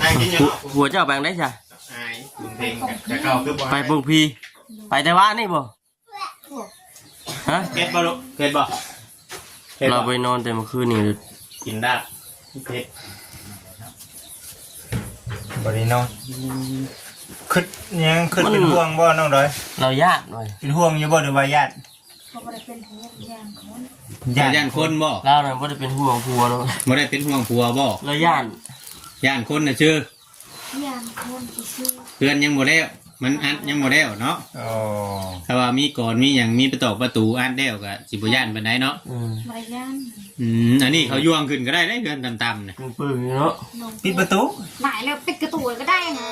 นายกินยังหัวเจ้าแบงได้จ้ะไปปลูกพีไปแต่ว่านี่บ่ฮะเผ็ดบ่ลูกเผ็ดบ่เราไปนอนแต่เมื่อคืนนี่กินได้เผ็ดบริโนอนขึ้นยังขึ้นเป็นห่วงบ่น้องดอยเราญาติหน่อยเป็นห่วงอยู่บ่หรือว่าญาติเขาไม่ได้เป็นห่วงย่างคนญาติคนบ่เราเนี่ยไม่ได้เป็นห่วงผัวเนาะไม่ได้เป็นห่วงผัวบ่เราญาติคนน่ะชื่ย่างคนชื่อเพื่อนยังบ่แล้วมันอัดยังบ่แล้วเนาะถ้าว่ามีก่อนมีอย่างมีประตูอัดแล้วก็สิบ่ย่านปานใดเนาะไม่ย่านอันนี้เขาย่วงขึ้นก็ได้เดือนต่ำๆเนี่ยปืนเนาะปิดประตูหมายแล้วปิดกระตูก็ได้นะ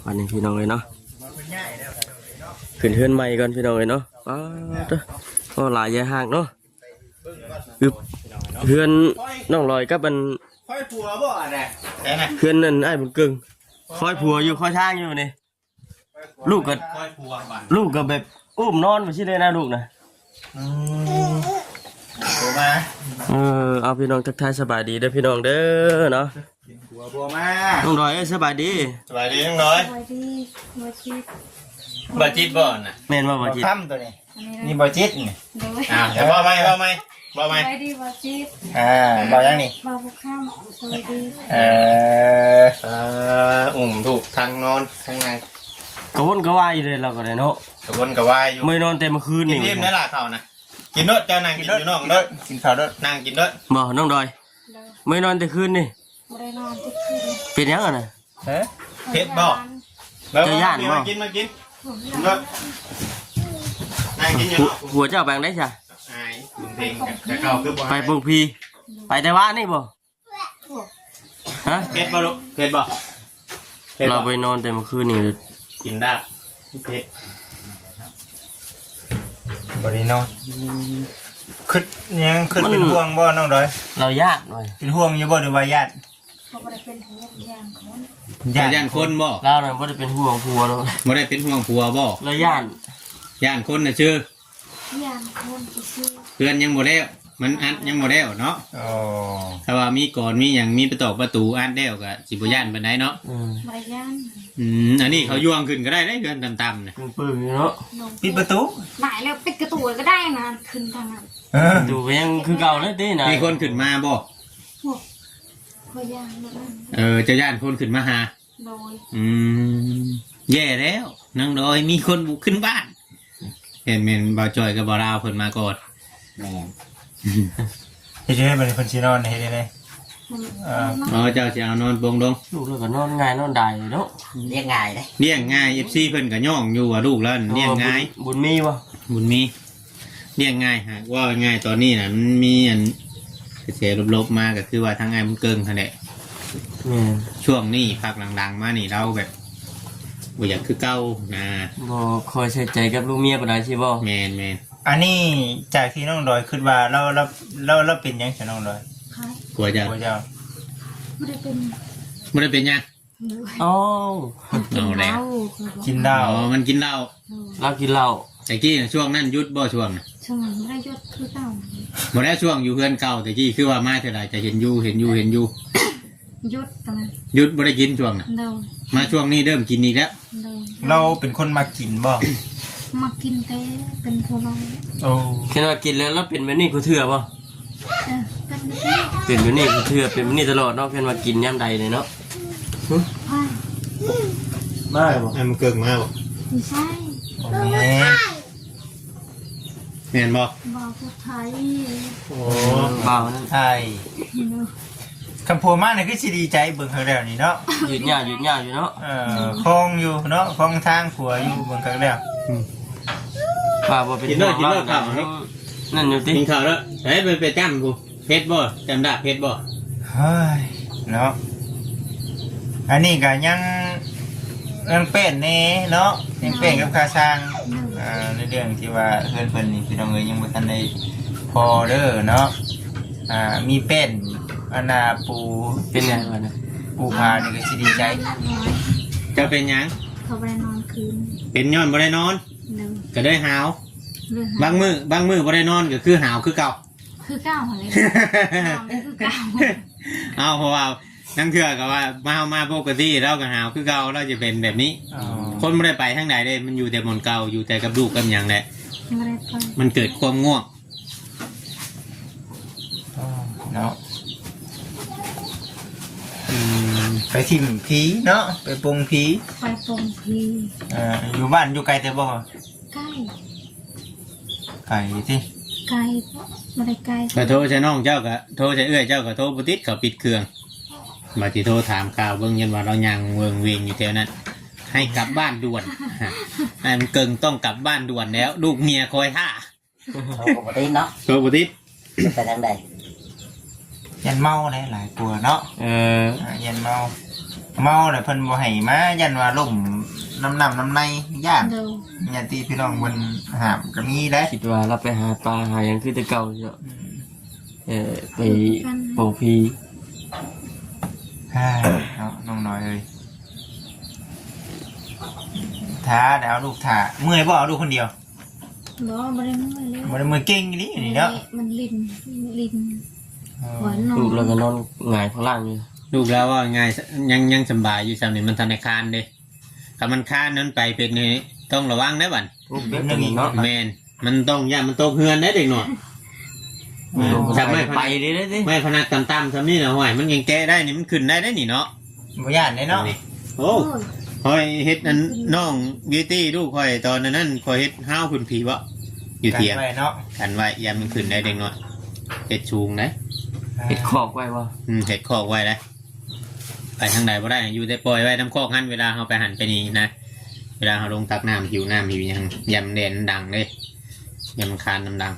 วันนี้พี่น้องเลยเนาะขึ้นเฮือนใหม่ก่อนพี่น้องเลยเนาะก็หลายแย่ห่างเนาะคือเฮือนน้องลอยกับมันค่อยผัวบ่อะไรเฮือนนั่นไอ้บุญกึ่งค่อยผัวอยู่ค่อยทางอยู่นี่ลูกก็แบบอุ้มนอนไปชิเลยนะลูกนะผัวมาเอาพี่น้องทักทายสบายดีเด้อพี่น้องเด้อเนาะผัวมาน้องลอยสบายดีน้องลอยบ่จิตบ่น่ะแม่นว่าบ่จิตทำตัวนี้นี่บ่จิตนี่เดี๋ยวบ่ไหมดีบ่จิตบ่ยังนี่บ่บุกข้ามสวัสดีถูกทางนอนทางไหนกระวนกระวายอยู่เลยเราก็ได้เนาะกระวนกระวายอยู่ไม่นอนแต่เมื่อคืนนี่กินนิ่มได้ล่ะเขานะกินด้วยเจ้านางกินอยู่น้องด้วยกินข้าวด้วยนางกินด้วยบ่น้องดอยไม่นอนแต่คืนนี่ไม่ได้นอนแต่คืนเป็นยังไงนะเผ็ดบ่จะย่านบ่มากินนางกินอยู่หัวเจ้าแบงได้จ้ะไปปลูกพีไปแต่ว่านี่บ่ฮะเผ็ดบ่ลูกเผ็ดบ่เราไปนอนแต่เมื่อคืนนี่กินได้เผ็ดบริโนอนขึ้นยังขึ้นเป็นห่วงบ่น้องดอยเราญาติหน่อยเป็นห่วงอยู่บ่หรือว่าญาติเขาไม่ได้เป็นห่วงย่างคนญาติคนบ่เราเนี่ยไม่ได้เป็นห่วงผัวเนาะไม่ได้เป็นห่วงผัวบ่เราญาติคนน่ะชื่ย่างคนชื่อเพื่อนยังบ่แล้วมันอัดยังบ่แล้วเนาะถ้าว่ามีก่อนมีอย่างมีประตูอัดแล้วก็สิบ่ย่านปานใดเนาะไม่ย่านอันนี้เขาย่วงขึ้นก็ได้เดือนต่ำๆเนี่ยปืนเนาะปิดประตูหมายแล้วปิดกระตูก็ได้นะขึ้นทางนั้นดูยังคือเก่าเลยตีนะมีคนขึ้นมาบ่พย่างจะย่านคนขึ้นมาหาโดยแย่แล้วนั่งโดยมีคนบุกขึ้นบ้านเห็นบ่าวจอยกับบ่าวราวเพิ่นมาก่อนเฮ็ดให้เป็นคนสินอนเฮ็ดได้เจ้าสิเอานอนปงดงลูกแล้วก็นอนง่ายนอนได้เนาะเลี้ยงง่ายเด้เลี้ยงง่าย FC เพิ่นก็ย่องอยู่ว่าลูกแล้วเลี้ยงง่ายบุญมีบ่บุญมีเลี้ยงง่ายฮะว่าง่ายตอนนี้น่ะมันมีอันเสียลบๆมาก็คือว่าทางไงมันเกิงคั่นแหละช่วงนี้ภาคดังๆมานี่เราแบบบ่อยากคือเก่านะบ่คอยใส่ใจกับลูกเมียปานใดสิบ่แม่นอันนี้จากที่น้องดอยคิดว่าเราเป็นยังไงน้องดอยกลัวจะไม่ได้เป็นยังอ๋อเอาแล้วกินเหล้ามันกินเหล้าเรากินเหล้าแต่กี้ช่วงนั้นยุดบ่ช่วงช่วงไม่ได้ยุดคือเก่าบ่ได้ช่วงอยู่เพื่อนเก่าแต่กี้คือว่ามาเท่าไรจะเห็นอยู่ยุดตอนนั้นยุดบ่ได้กินช่วงน่ะมาช่วงนี้เริ่มกินอีกแล้วเราเป็นคนมากินบ่มากินแต่เป็นคนเราแค่ว่ากินแล้วเป็นแบบนี้กูเถื่อป่ะเป็นแบบนี้กูเถื่อเป็นแบบนี้ตลอดเนาะแค่ว่ากินย่ำใดเลยเนาะมาบ่มันเกิงมาบ่ไม่ใช่แม่นบ่พูดไทยบ่าวนั่นไทยคำพูดมากนี่คือสิดีใจเบิ่งเขาแล้วนี่เนาะหยุดยากอยู่เนาะคงอยู่เนาะคงทางขัวอยู่เบิ่งเขาแล้วป่าบ่เป็นกินด้วยข้าวนั่นอยู่ติกินข้าวแล้วไปจ้ำกูเพชรบ่จำได้เพชรบ่เฮ้ยเนาะอันนี้ก็ยัง เรื่องเป็นนี่เนาะเรื่องเป็นกับคาช่างในเรื่องที่ว่าเพิ่นนี่พี่น้องเอ้ยยังบ่ทันได้พอเด้อเนาะมีเป็นอันน่ะปู เป็นไงวะเนี่ย ปูพานี่ก็สิดีใจ น้อย จะเป็นหยัง เขาไปนอนคืน เป็นย้อนบ่ได้นอน หนึ่ง ก็ได้หาว เรื่อง บางมือบ่ได้นอนก็คือหาวคือเก่า คือเก้าอะไรคือเก้า เอาเพราะว่านั่งเถื่อกับว่ามาปกติเราก็หาวคือเก่าเราจะเป็นแบบนี้ คนไม่ได้ไปทางไหนเลยมันอยู่แต่หมอนเก่าอยู่แต่กับลูกกับอย่างแหละ ไม่ได้ไป มันเกิดความง่วง เนาะไปทิมผีเนาะไปปรุงผี ไปปงพี อยู่บ้านอยู่ไกลแต่บ่ ใกล้ ไกลสิ ไกลไม่ได้ไกล ก็โทรใช้น้องเจ้าก็โทรใช้เอื้อยเจ้าก็โทรบุติดเขาปิดเครื่องมาที่โทรถามข่าวเบิ่งยันว่าเรายังเวิงเวงอยู่แถวนั้น ให้กลับบ้านด่วนไอ้มันเกิงต้องกลับบ้านด่วนแล้ว ลูกเมียคอยท่า เขาปกติเนาะ โทรบุติด ไปทางใด ยันเมาหลายกลัวเนาะยันเมาเลยเพิ่นบ่ให้มายันว่าล่มน้ำในย่าน เดิน ยันที่พี่น้องเพิ่นหามก็มีได้ คิดว่าเราไปหาปลาหาอย่างคือแต่เก่าเยอะไปโปงพี เนาะน้องน้อยเอ้ยท้าเดี๋ยวเอาลูกท้าเมื่อยบ่เอาลูกคนเดียว บ่ไม่ได้เมื่อยเลย บ่ได้มือเก่งอีนี่นี่เนาะ มันลินหัวนอ ลูกเรา น ก็นอนหงายข้างล่างอยู่ ลูกแล้วว่าไงยังสบายอยู่สำนี่มันธนาคารเด้ถ้ามันค้านนั้นไปเป็นนี่ต้องระวังนะบัด ลูกเด็กนี่เนาะ แมนมันต้องย่ามันตกเฮือนได้เด็กหน่อย จะไม่ไปเลยได้ดิ ไม่พนักต่ำๆทำนี่นะห่วยมันยังแก้ได้นี่มันขึ้นได้ได้นี่เนาะ บ่ย่านได้เนาะ นี่โอ้คอยเฮ็ดนั้นน้องบิวตี้ลูกคอยตอนนั้นคอยเฮ็ดห้าวคุณผีวะอยู่เถียง กันไว้เนาะ กันไว้ยามมันขึ้นได้เด็กหน่อยเฮ็ดชูงนะ เห็ดขอกไว้วะ เฮ็ดคอกไว้นะไปทางใดบ่ได้อยู่แต่ปล่อยไว้น้ำคอกหันเวลาเราไปหันไปนี่นะเวลาเราลงตักน้ำหิวน้ำหิวยังยำแดนดังเลยยำคานน้ำดัง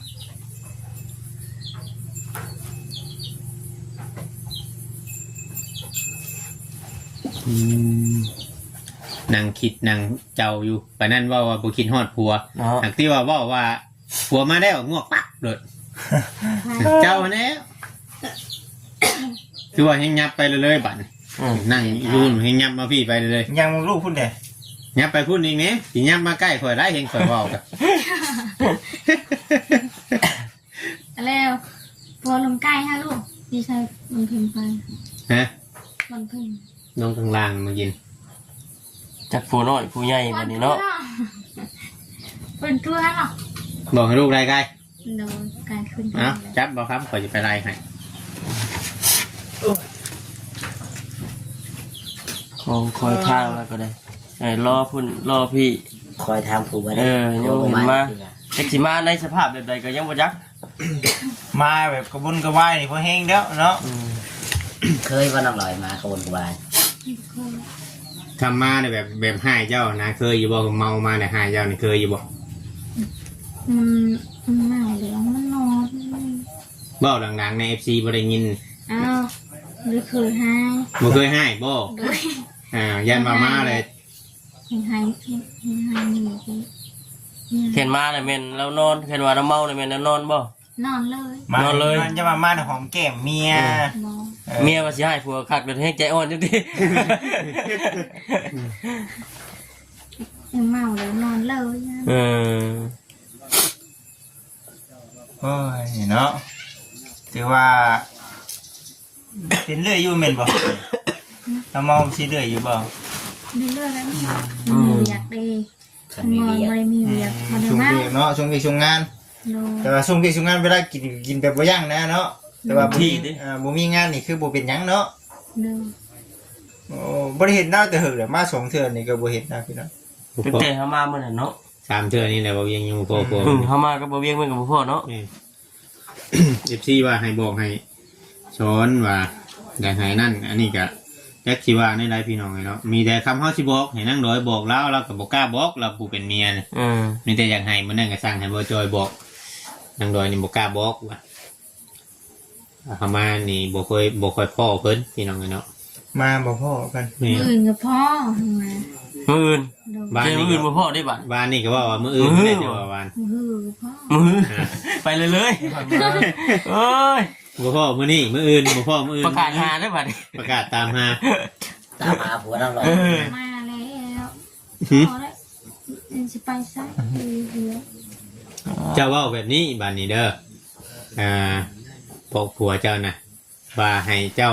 นางคิดนางเจ้าอยู่ปะนั่นว่าบุคิดฮอดผัว เนาะ หากที่ว่าผัวมาแล้วงวกปักเลยเจ้าแล้วคือว่าให้ยับไปเลยบัดนั่งยืนให้ยับมาพี่ไปเลย ยังลูกพุ่นเด้ ยับไปพูดอีกนี้ที่ยับมาใกล้ข่อยได้เห็นข่อยเว้ากัน แล้วพอลงใกล้ฮะลูกดีใจมันพิมพ์ไป ฮะ มันพิมพ์ น้องข้างล่างมากิน จากผู้น้อยผู้ใหญ่แบบนี้เนาะ เป็นตัวหรอ บอกให้ลูกได้ใกล้ โดนการขึ้น เอาจับบอกครับข่อยจะไปไล่ให้ ของคอยทางแล้วก็ได้รอพุ่นรอพี่ คอยทำผูกไว้ ยังเห็นมาเอ็กซิมาในสภาพแบบใดก็ยังบ่ยัก มาแบบกระบนกระวายนี่พอแห้งแล้วเนาะ เคยว่าน้องลอยมาขบวนกวาย ทำมาเนี่ยแบบให้เจ้านะเคยอยู่บอกเมามาเนี่ยให้เจ้านี่เคยอยู่บอก มันหนาวเหลืองมันนอน บอกดังๆใน FC บ่ได้ยิน อ้าวหรือเคยให้ บ่เคยให้บ่ โดย ยันมาเลย ให้นี่เลย เห็นมาเลยแม่นแล้วนอนเห็นว่าน้ำเมาเลยแม่นแล้วนอนบ่ นอนเลย มาน อนเลย จะมาหอมแก้มเมีย นอน เมียว่าสิให้ผัวคักเดินให้ใจอ่อนจังซี่ ยังเมาเลยนอนเลย โอ้ยเนาะถือว่าเป็นเรื่อยอยู่เม่นบ่เรามองสิเรื่อยอยู่บ่ เรื่อยๆแล้วมันอยากดี คัน น มี อน เวีย ไม่มีเวียมาได้ ช่วง มาก เวียกเนาะช่วงเวียกช่วงงาน โดน แต่ว่าช่วงเวียกช่วงงานเวลากินแบบบ่ยั่งนะเนาะแต่ว่าบ่มีงานนี่คือบ่เป็นหยังเนาะ โดน โอ้บ่ได้เห็นหน้าแต่หึกแล้วมา2เทื่อนี่ก็บ่เห็นนะพี่น้อง ตั้งแต่เฮามามื้อนั้นเนาะ 3เทื่อนี่แหละบ่ยังอยู่โป เฮามาก็บ่เวียงเหมือนกับบ่พ่อเนาะ FC ว่าให้บอกให้สอนว่าได้ให้นั่นอันนี้ก็แจ็คสิว่าในหลายพี่น้องเนาะมีแต่คำเฮาสิบอกให้นั่งร้อยบอกแล้วเราก็บ่กล้าบอกเราผู้เป็นเมียน่ะ มีแต่อยากให้มันนั่นก็สั่งให้บ่จอยบอกนางดอยนี่บ่กล้าบอกว่าเขามานี่บ่ค่อยพ่อเพิ่นพี่น้องเนาะ มาบ่พอกัน นี่ อื่นกับพ่อมา มื้ออื่น โดย บ้าน เจอ นี่ มื้ออื่นบ่พอได้บัด บ้านนี่ก็ว่าว่ามื้ออื่น มื้อ ได้จะว่าบ้าน มือพ่อ มื้อไปเลยโอ้ย บ่พ่อมื้อนี้มื้ออื่นบ่พ่อมื้ออื่น ประกาศหาได้บัด ประกาศตามหา ตามหาผัวน้องลอย เออ มาแล้ว หึ พอแล้วสิไปซะเหลือ เจ้าเว้าแบบนี้บ้านนี้เด้อบอกผัวเจ้านะว่าให้เจ้า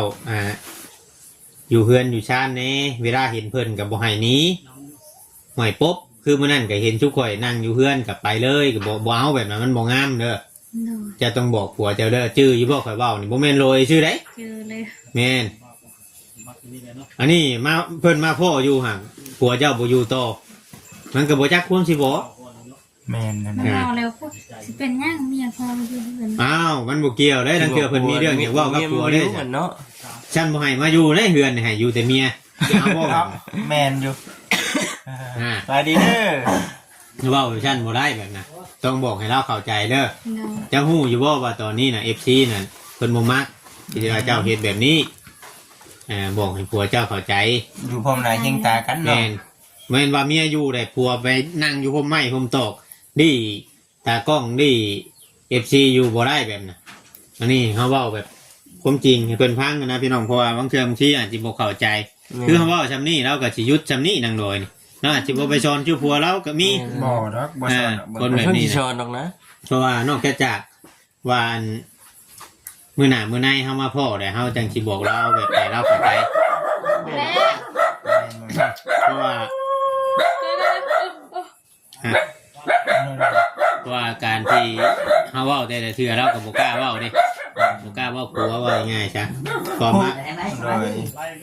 อยู่เฮือนอยู่ชานนี้เวลาเห็นเพิ่นกับบ่ให้หนี้หอยปุ๊บคือมื้อนั้นก็เห็นทุกข่อยนั่งอยู่เฮือนกับไปเลยก็บ่เอาแบบนั้นมันบ่งามเด้อ โดย จะต้องบอกผัวเจ้าเด้อชื่ออยู่บ่ข่อยเว้านี่บ่แม่นโรยชื่อใด เจอเลย แม่นอันนี้มาเพิ่นมาพ่ออยู่ห่างผัวเจ้าบ่อยู่ต่อมันก็บ่จักควรสิบ่ แม่นนั่น มัน นะ เอาแล้วพวกสิเป็นย่างเมียพอมาอยู่เพื่อน อ้าวมันบ่เกี่ยวเด้ทั้งเทื่อเพิ่นมีเรื่องอยากเว้ากับผัวเด้ เหมือนเนาะ ฉันบ่ให้มาอยู่ในเฮือนนี่ให้อยู่แต่เมียเอาบ่ ครับแม่นอยู่ อ่า สวัสดีเด้อ เว้าฉันบ่ได้แบบนั้นต้องบอกให้เราเข้าใจเด้อ โดย เจ้าฮู้อยู่บ่ว่าตอนนี้น่ะ FC น่ะเพิ่นบ่มักที่ว่าเจ้าเฮ็ดแบบนี้บอกให้ผัวเจ้าเข้าใจ อยู่พร้อมหน้าเฮียงตากัน แม่ เนาะ นแม่นว่าเมียอยู่ได้ผัวไปนั่งอยู่พมไม้พมตอกดีตากล้องดี FC อยู่บ่ได้แบบน่ะอันนี้เฮาเว้าแบบความจริงให้เพิ่นฟังนะพี่น้องเพราะว่าบางเทื่อบางทีอาจสิบ่เข้าใจ คือเฮาเว้าซำนี้เราก็สิหยุดซำนี้นางโดยนี่เนาะอาจสิบ่ไปสอนชื่อผัวเราก็มี บ่ดอกบ่สอนดอก คนแบบ เพิ่น นี้ สิช นะ อนดอกนะ เพราะว่านอกจากว่าอันมื้อหน้ามื้อในเฮามาพ่อได้เฮาจังสิบอกเราแบบให้เราเข้าใจ และ เพราะว่าเพราะว่าการที่เฮาเว้าแต่ละเทื่อเราก็บ่กล้าเว้าเด้บ่กล้าเว้าผัวเว้าง่ายๆจ้ะก็มา ได้ไหม โดย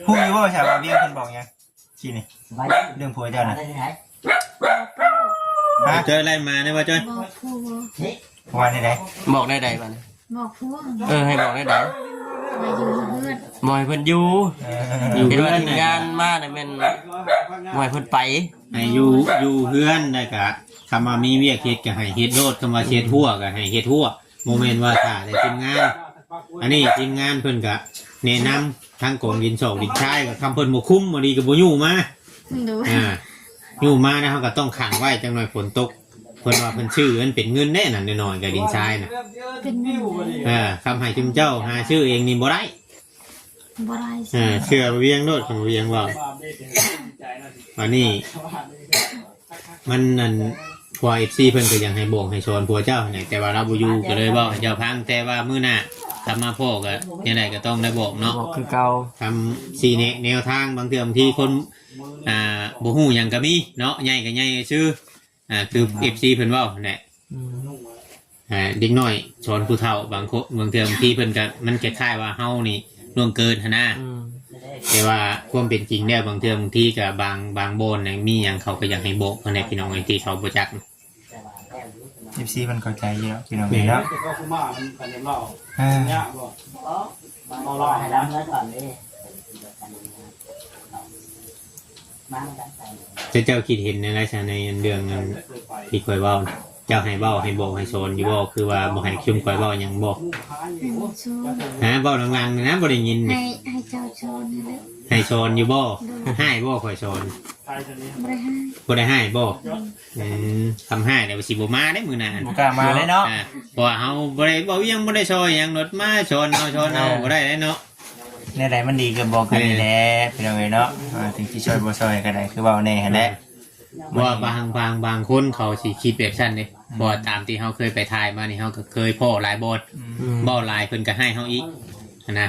ผู้อยู่บ่ใช่ว่าเวียงเพิ่นบอกหยังขี้นี่ สบายดี เรื่องผัวเจ้าน่ะ ได้ที่ไหน ฮะ เจออะไรมาเนี่ยว่าจ้อย บอกผู้ ว่าได้ได บอกได้ใดบัด บอกผู้ ให้บอกได้ใด มาอยู่เพื่อน บ่ให้เพิ่นอยู่ อยู่ เห็น เพื่อ ว่าน ทีมงานมาเนี่ยแม่นบ่ให้เพิ่นไป ให้อยู่เพื่อนได้กะคำว่ามีเวียกเฮ็ดก็ให้เฮ็ดโลดคำว่าเฮ็ดหัวก็ให้เฮ็ดหัวโมเมนต์ว่าถ้าได้ทีมงาน อันนี้ทีมงานเพิ่นก็แนะนำทางกองดินสองดินชายก็คำเพิ่นบ่คุ้มบ่ดีก็บ่อยู่มา ดู อยู่มานะเขาก็ต้องขังไว้จังหน่อยฝนตกเพิ่นว่าเพิ่นชื่อมันเป็นเงินแน่นั่นน้อยๆกับดินชายน่ะ เป็นหนึ่ง คำให้จุมเจ้าหาชื่อเองนี่บ่ได้ บราย เชื่อเวียงโลดของเวียงว่าอันนี้มันนั่นพอ FC เพิ่นก็ยังให้บอกให้สอนผัวเจ้าเนี่ยแต่ว่าเราบ่อยู่ก็เลยบอกให้เจ้าพังแต่ว่ามื้อหน้าทำมาพ่อก็ยังไงก็ต้องได้บอกเนาะ บอกคือเก่า ทำสีแนวทางบางเทื่อบางทีคนบ่ฮู้หยังก็มีเนาะใหญ่ก็ใหญ่ชื่อคือ FC เพิ่นเว้าแหละเด็กน้อยสอนผู้เฒ่าบางคนบางเทื่อบางทีเพิ่นก็มันคล้ายๆว่าเฮานี่ล่วงเกินหั่นนะแต่ว่าความเป็นจริงแล้วบางเทื่อบางทีก็บางโบนเนี่ยมีหยังเขาก็อยากให้บอกให้พี่น้องไอ้ที่เขาบ่จัก FC เพิ่นเข้าใจอยู่แล้วพี่น้องเอ้ยเนาะอ่า เอาล่อให้รับเงินก่อนดิมากัน เจ้าคิดเห็นในลักษณะในเรื่องนั้นที่ข่อยเว้าน่ะเจ้าให้เว้าให้บอกให้สอนอยู่บ่คือว่าบ่ให้ชุมข่อยเว้าหยังบ่ ชวน เว้าลังๆนะบ่ได้ยินนี่ ให้เจ้าชวนนี่แหละ ให้สอนอยู่บ่ให้บ่ข่อยสอน บริหาร บ่ได้ให้บ่ทำให้เดี๋ยวสิบ่มาได้มื้อหน้า บ่กล้ามาเลยเนาะ เพราะว่าเฮาบ่ได้บ่ยังบ่ได้ซอยหยังรถมาชนเอาบ่ได้เนาะ ในใดมันดีก็บอกกันนี่แหละพี่น้องเอ้ยเนาะถึงสิช่วยบ่ช่วยก็ได้คือเว้าแน่หั่นแหละ ว่าบางคนเขาสิคิดแบบซั่นเด้บ่ตามที่เฮาเคยไปถ่ายมานี่เฮาก็เคยพ้อหลายบทบ่หลายเพิ่นก็ให้เฮาอีกนะ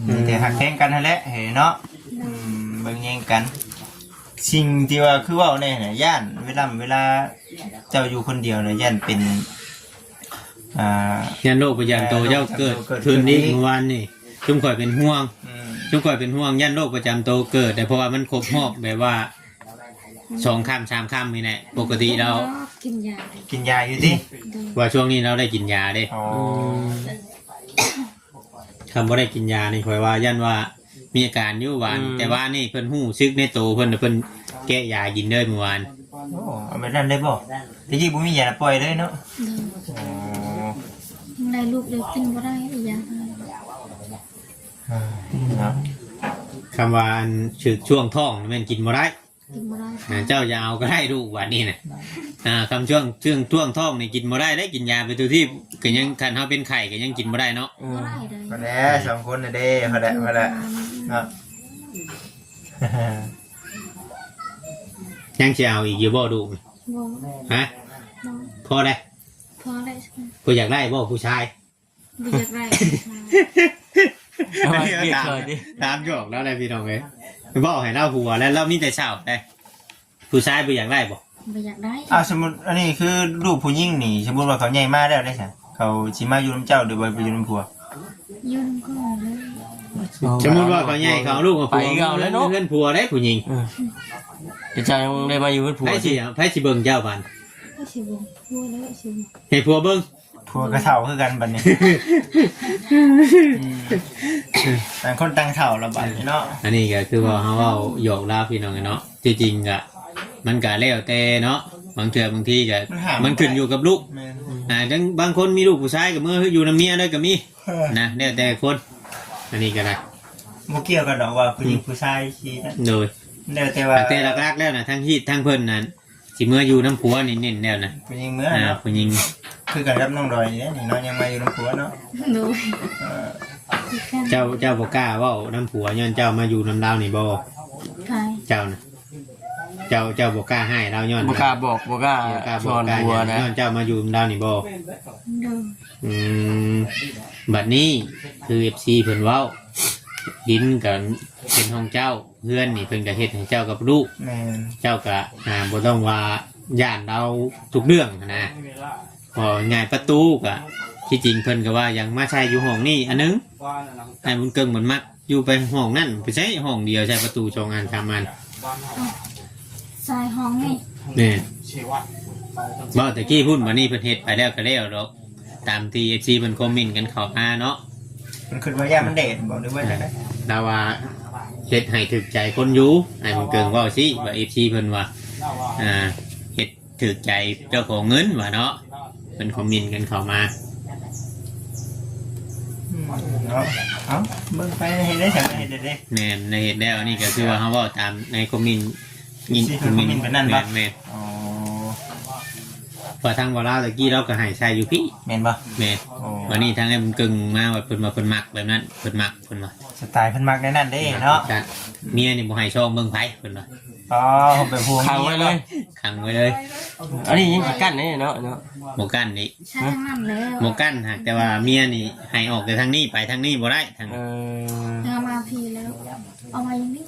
มีแต่หักแข่งกันนั่นแหละเห็นเนาะเบิ่งแย่งกัน สิ่งที่ว่าคือเว่าแน่น่ะย่านเวลาเจ้าอยู่คนเดียวน่ะย่านเป็นยันโรคประจำตัวเจ้าเกิดคืนนี้เมื่อวานนี่จุ่มข่อยเป็นห่วงยันโรคประจำตัวเกิดแต่เพราะว่ามันครบรอบแบบว่า2 ค่ำ 3 ค่ำนี่แหละปกติเรา กินยา กินยาอยู่ดิ ว่าช่วงนี้เราได้กินยาเด้ อ๋อ คำว่าได้กินยานี่ข่อยว่ายันว่ามีอาการอยู่หวานแต่ว่านี่เพิ่นหู้ซึกในโตเพิ่นแก้ยากินเด้อเมื่อวาน โอ้เอาไปนั่นได้บ่แต่ยี่บ่มียาปล่อยเลยเนาะอ๋อ ในลูกเด็กกินบ่ได้ยา เนาะ คำว่าอันชื่อช่วงท้องนี่แม่นกินบ่ได้ กินบ่ได้ เจ้าอย่าเอาก็ได้ลูกว่านี่นะคำช่วงท้องนี่กินบ่ได้ได้กินยาไปตัวที่ก็ยังคันเฮาเป็นไข่ก็ยังกินบ่ได้เนาะ บ่ได้เลย พอแล้วสองคนน่ะเด้พอแล้วเนาะ ยังสิเอาอีกอยู่บ่ลูก บ่ ฮะ บ่ พอได้ พอได้ ผู้อยากได้บ่ผู้ชาย บ่อยากได้ เอามาเรียกเลยดิ ตามหยอกแล้วอะไรพี่น้องเอ้ยบ่ให้เล่าผัวแล้วเรามีแต่เช้าได้ผู้ชายบ่อยากได้บ่ บ่อยากได้ สมมุติอันนี้คือลูกผู้หญิงนี่สมมุติว่าเขาใหญ่มาแล้วได้ซะเขาสิมาอยู่นำเจ้าหรือว่าไปอยู่นำผัว ยืนก็เลย สมมุติว่าเขาใหญ่เขาเอาลูกมาผัวเพื่อนผัวได้ผู้หญิง จะใจยังได้มาอยู่เป็นผัว ไผสิเบิ่งเจ้าบัน ก็สิบ่พูดแล้วสิบ่ ให้ผัวเบิ่ง ผัวกระเฒ่าคือกันบัดนี้ต่างคนต่างเฒ่าละบัดนี้เนาะ อันนี้ก็คือว่าเฮาเว้าหยอกลาพี่น้องเนาะจริงๆก็มันก็แล้วแต่เนาะบางเทื่อบางทีก็มันขึ้นอยู่กับลูก แม่น จังบางคนมีลูกผู้ชายกับมืออยู่น้ำเมียด้วยก็มีนะแล้วแต่คนอันนี้ก็ได้ บ่เกี่ยวกันดอกว่าผู้หญิงผู้ชายสินะ โดย แล้วแต่ว่า แต่หลักๆแล้วนะทั้งฮีดทั้งเพิ่นนั้นสิเมื่ออยู่น้ำผัวนี่เน้นแล้วนะ ผู้หญิงเมื่อเนาะ ผู้หญิง คือกันรับน้องดอยนี่นี่เนาะยังมาอยู่นำผัวเนาะ โดย เออ เจ้าบ่กล้าเว้าน้ำผัวย้อนเจ้ามาอยู่น้ำดาวนี่บ่ ใคร เจ้านะเจ้าบ่กล้าให้เราย้อน บ่กล้าบอกบ่กล้า บ่กล้า ช บอ อก น กล้า ผัวนะ ย้อนเจ้ามาอยู่น้ำดาวนี่บ่ โดย อืมบัดนี้คือ FC เพิ่นเว้าดินกับเป็นของเจ้าเพื่อนนี่เพิ่นก็เฮ็ดให้เจ้ากับลูก แม่น เจ้าก็บ่ต้องว่าย่านเราทุกเรื่องนะพอง่ายประตูก็ที่จริงเพิ่นก็ว่ายังมาใช้อยู่ห้องนี้อันนึงไอ้บุญเกิงเหมือนมักอยู่ไปห้องนั่นไปใช้ห้องเดียวใช้ประตู2 อัน3 อัน ใส่ห้องนี่ นี่บ่ตะกี้พูดมานี่เพิ่นเฮ็ดไปแล้วก็แล้วดอกตามที่ FC เพิ่นคอมเมนต์กันเข้ามาเนาะ มันคือว่าย่ามันเดทบอกหรือว่าจังได๋ ดาว่าเฮ็ดให้ถึกใจคนอยู่ไอ้บุญเกิงเว้าสิว่า FC เพิ่นว่าเฮ็ดถึกใจเจ้าของเงินว่าเนาะเพิ่นคอมเมนต์กันเข้ามา เนาะเอ้าเบิ่งไปเฮ็ดได้จังเฮ็ดได้เด้ แม่นในเหตุแล้วนี่ก็คือว่าเขาเว่าตามในคอมเมนต์ คอมเมนต์เป็นนั่นปะ แม่น อ๋อ พอทางวาลาตะกี้เราก็ใหายใส่อยู่พี่ แม่นบ่ แม่น โอ้ วันนี้ทางไอ้บุญกึ่งมาว่าเพิ่นมาเพิ่นมักแบบนั้นเพิ่นมักเพิ่นว่า สไตล์เพิ่นมักในนั่นเด้เนาะ จ้ะเมียนี่บ่ให้ช่องเบิ่งไผเพิ่นว่า อ๋อผมเป็นผู้ ขังไว้เลย ขังไว้เลย อันนี้ยังสิกั้นนี่เนาะ บ่กั้นนี่ ใช่ทั้งนั้นแล้ว บ่กั้นหากแต่ว่าเมียนี่ให้ออกแต่ทางนี้ไปทางนี้บ่ได้ทาง เออ เอามาพีแล้ว เอามาอย่างนี้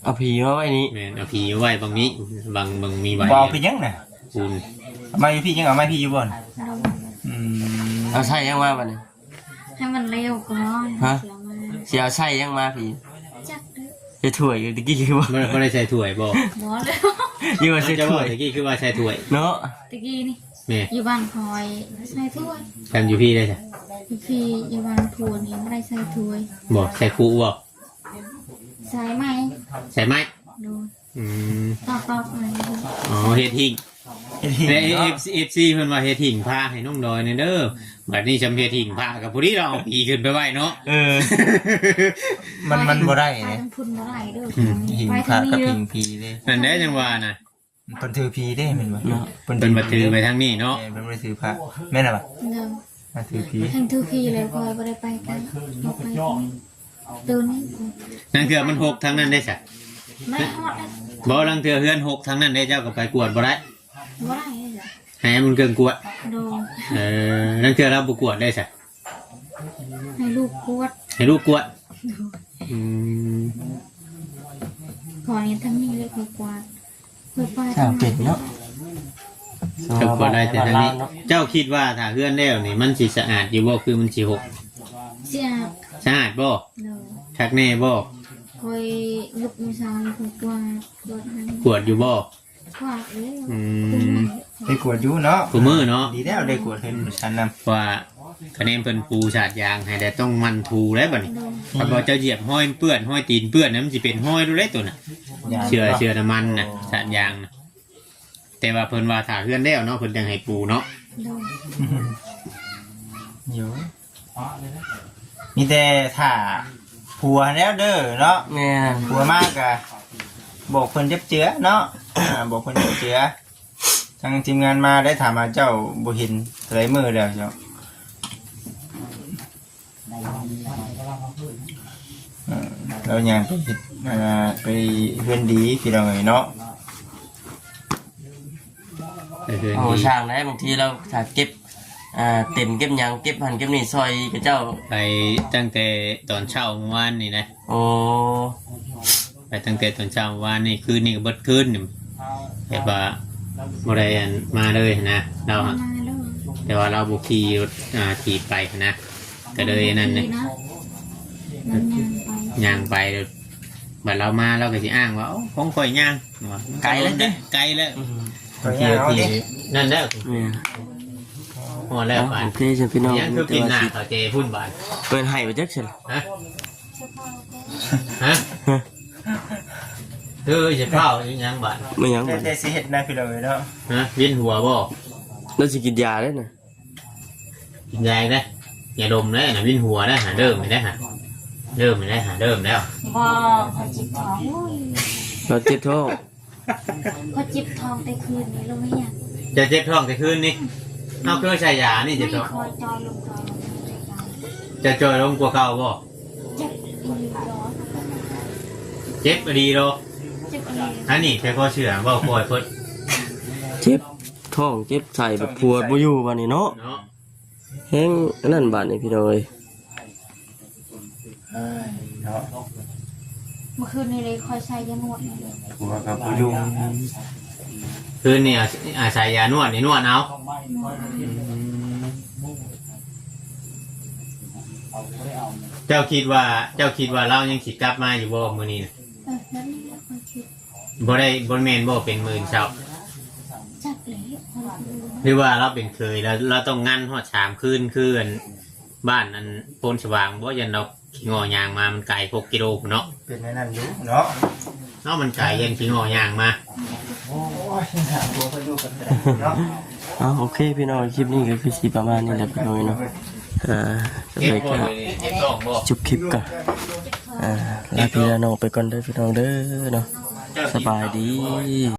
เอาผีมาไว้นี่ แม่นเอาผีไว้บางนี้บางมีไว้ บ่เอาพี่ยังน่ะ ปูน เอามาอยู่พี่ยังเอามาพี่อยู่บ่น เรา อืม เอาใส่ยังมาบัดนี้ ให้มันเร็วก่อน ฮะ เสียมา สิเอาใส่ยังมาผี จักเด้อ จะถ้วยอยู่ตะกี้คือว่า บ่ได้ใส่ถ้วยบ่ หมอแล้ว อยู่ว่าใส่ จะ ถ้ ว่า วย ตะกี้คือว่าใส่ถ้วย เนาะ ตะกี้นี่ แม่ อยู่บ้านคอยใส่ถ้วย ทำอยู่พี่ได้จ้ะ พี่อยู่บ้านพูนี่ไม่ได้ใส่ถ้วย บ่ใส่คู่บ่ ใส่ไหม ใส่ไม้ โดน อืม ตอกๆอะไรอย่างนี้ อ๋อเฮ็ดหิ่ง เฮ็ดที่ ใน เนาะ FC เพิ่นว่าเฮ็ดหิ่งผ้าให้น้องดอยนี่เด้อบัดนี้จำเฮ็ดหิ่งผ้ากับผู้ที่เราเอาผีขึ้นไปไว้เนาะ เออ มันบ่ได้ ไป เนี่ย ทางพุ่นบ่ได้เด้อ หิง ไป พระ ทางนี้ กับ เด้ หิ อง พีเลย นั่นแหละจังว่าน่ะ เพิ่นถือพีเด้แม่นบ่ เนาะ เพิ่นมาถือไปทางนี้เนาะ แม่นเพิ่นบ่ได้ถือพระแม่นน่ะบ่ เด้อ มาถือพี ทางทุกทีเลยคอยบ่ได้ไปกันบ่ไปกันตัวนี้ นั่นคือมันหกทางนั้นได้ซะ ไม่ฮอดเลย บ่ลังเทื่อเฮือนหกทางนั้นได้เจ้าก็ไปกวดบ่ได้ บ่ได้เลยจ้ะ ให้มันเกินกวด โดน นั่นคือเราบ่กวดได้ซะ ให้ลูกกวด ให้ลูกกวดอืม ขอนี้ทั้งนี้เลยคือกวาดคือไป ถ้าเป็ดเนาะ ก็กวดได้แต่ทางนี้ เจ้าคิดว่าถ้าเฮือนแล้วนี่มันสิสะอาดอยู่บ่คือมันสิหก เสีย สะอาดบ่ เด้อ คักแน่บ่ คอยลุกมือซ้ายคือกวาดกวดให้ กวดอยู่บ่ กวาดเลย อื คือ ม ได้กวดอยู่เนาะ กูมือเนาะ ดีแล้วได้กวดเห็นฉันนำ ว่าคะแนนเพิ่นปูฉาดยางให้แต่ต้องมันทูแล้วบัดนี้ โดน ถ้าบ่เจ้าเหยียบห้อยเปื้อนห้อยตีนเปื้อนนั้นมันสิเป็นห้อยดูได้ตัวน่ะเชื่อน้ำมันน่ะฉาดยางน่ะแต่ว่าเพิ่นว่าถ้าเฮือนแล้วเนาะเพิ่นจังให้ปูเนาะ โดน อยู่มีแต่ถ้า ผัวแล้วเด้อเนาะ แม่น ผัวมากอะบอกเพิ่นเจ็บเจือเนาะบอกเพิ่นเจ็บเจือทางทีมงานมาได้ถามมาเจ้าบ่เห็นหลายมื้อแล้วเจ้าเราอย่างไปเพื่อนดีพี่น้องเอ้ยเนาะ ก็คือ โอ้ นี่ ช่างได้บางทีเราถ้าเก็บเต็มเก็บหยังเก็บหันเก็บนี่ซอยกับเจ้า ไปตั้งแต่ตอนเช้าเมื่อวานนี่นะ โอ้ ไปตั้งแต่ตอนเช้าเมื่อวานนี่คืนนี่ก็เบิดคืนนี่แบบว่าบ่ได้อันมาเลยนะเราอะ มาลูก แต่ว่าเราบุขี่รถถีบไปนะก็เลยนั่นเลย มันย่างไป ย่างไปบัดเรามาเราก็สิอ้างว่าของข่อยย่างว่าไกลแล้วเด้ไกลแล้ว ตัวอย่างเอาดิ นั่นแล้ว แม่น พอแล้วบาด โอเคจ้ะพี่น้อง ยังคือกินหน้าเขาเจพุ่นบาด เปิดให้บ่จักซั่น ฮะฮะคือจะเผายังบาด ไม่หยัง ได้ บ่ แต่สิเฮ็ดนะพี่น้องเอ้ยเนาะ ฮะเวียนหัวบ่ เราสิกินยาได้น่ะ กินยาได้อย่าดมได้นะเวียนหัวได้หาเริ่มไม่ได้หาเริ่มไม่ได้หาเริ่มแล้ว บ่เขาจิบท้องอุ้ย เราเจ็บท้อง เขาจิบท้องแต่คืนนี้เราไม่อยาก จะเจ็บท้องแต่คืนนี่เอาเครื่องใช้ยานี่ ไม่ เจ็บท้อง คอยจอยลงจอยลงใจกัน จะจอยลงกว่าเก่าบ่ เจ็บอีร้อน เจ็บดีโล เจ็บอี อันนี้แต่ก็เชื่อว่าคอยเพิ่น เจ็บท้องเจ็บใส่แบบปวดบ่อยู่บัดนี้เนาะ เนาะ แฮงอันนั้นบัดนี้พี่น้องเอ้ย เนาะ เมื่อคืนนี้เลยคอยใช้ยาหมดเลย ผัวกับผู้ยุ่ง คืนนี่อาศัยยานวดนี่นวดเอาเจ้าคิดว่าเรายังสิกลับมาอยู่บ่มื้อนี้น่ะ แล้วนี่เราคอยคิด บ่แม่นบ่เป็นมื้อเช้า จับเลยคอยดู หรือว่าเราเป็นเคยแล้วเราต้องงั้นฮอด3คืนคืออันบ้านอันโพนสว่างบ่ยันเราขี้งอยางมามันไกล6กิโลพุ่นเนาะ เป็นนั่นอยู่เนาะ เนาะมันไกลยันขี้งอยางมา โอ้ยหาผัวเขาอยู่กันเนาะ โอเคพี่น้องคลิปนี้ก็คือสิประมาณนี้แหละพี่น้องเนาะจะ เก็บ ไป บ่ ก็ เลยเก็บท้องบ่ จบคลิปก่อนลาพี่ลาน้องไปก่อนเด้อพี่น้องเด้อเนาะสบายดี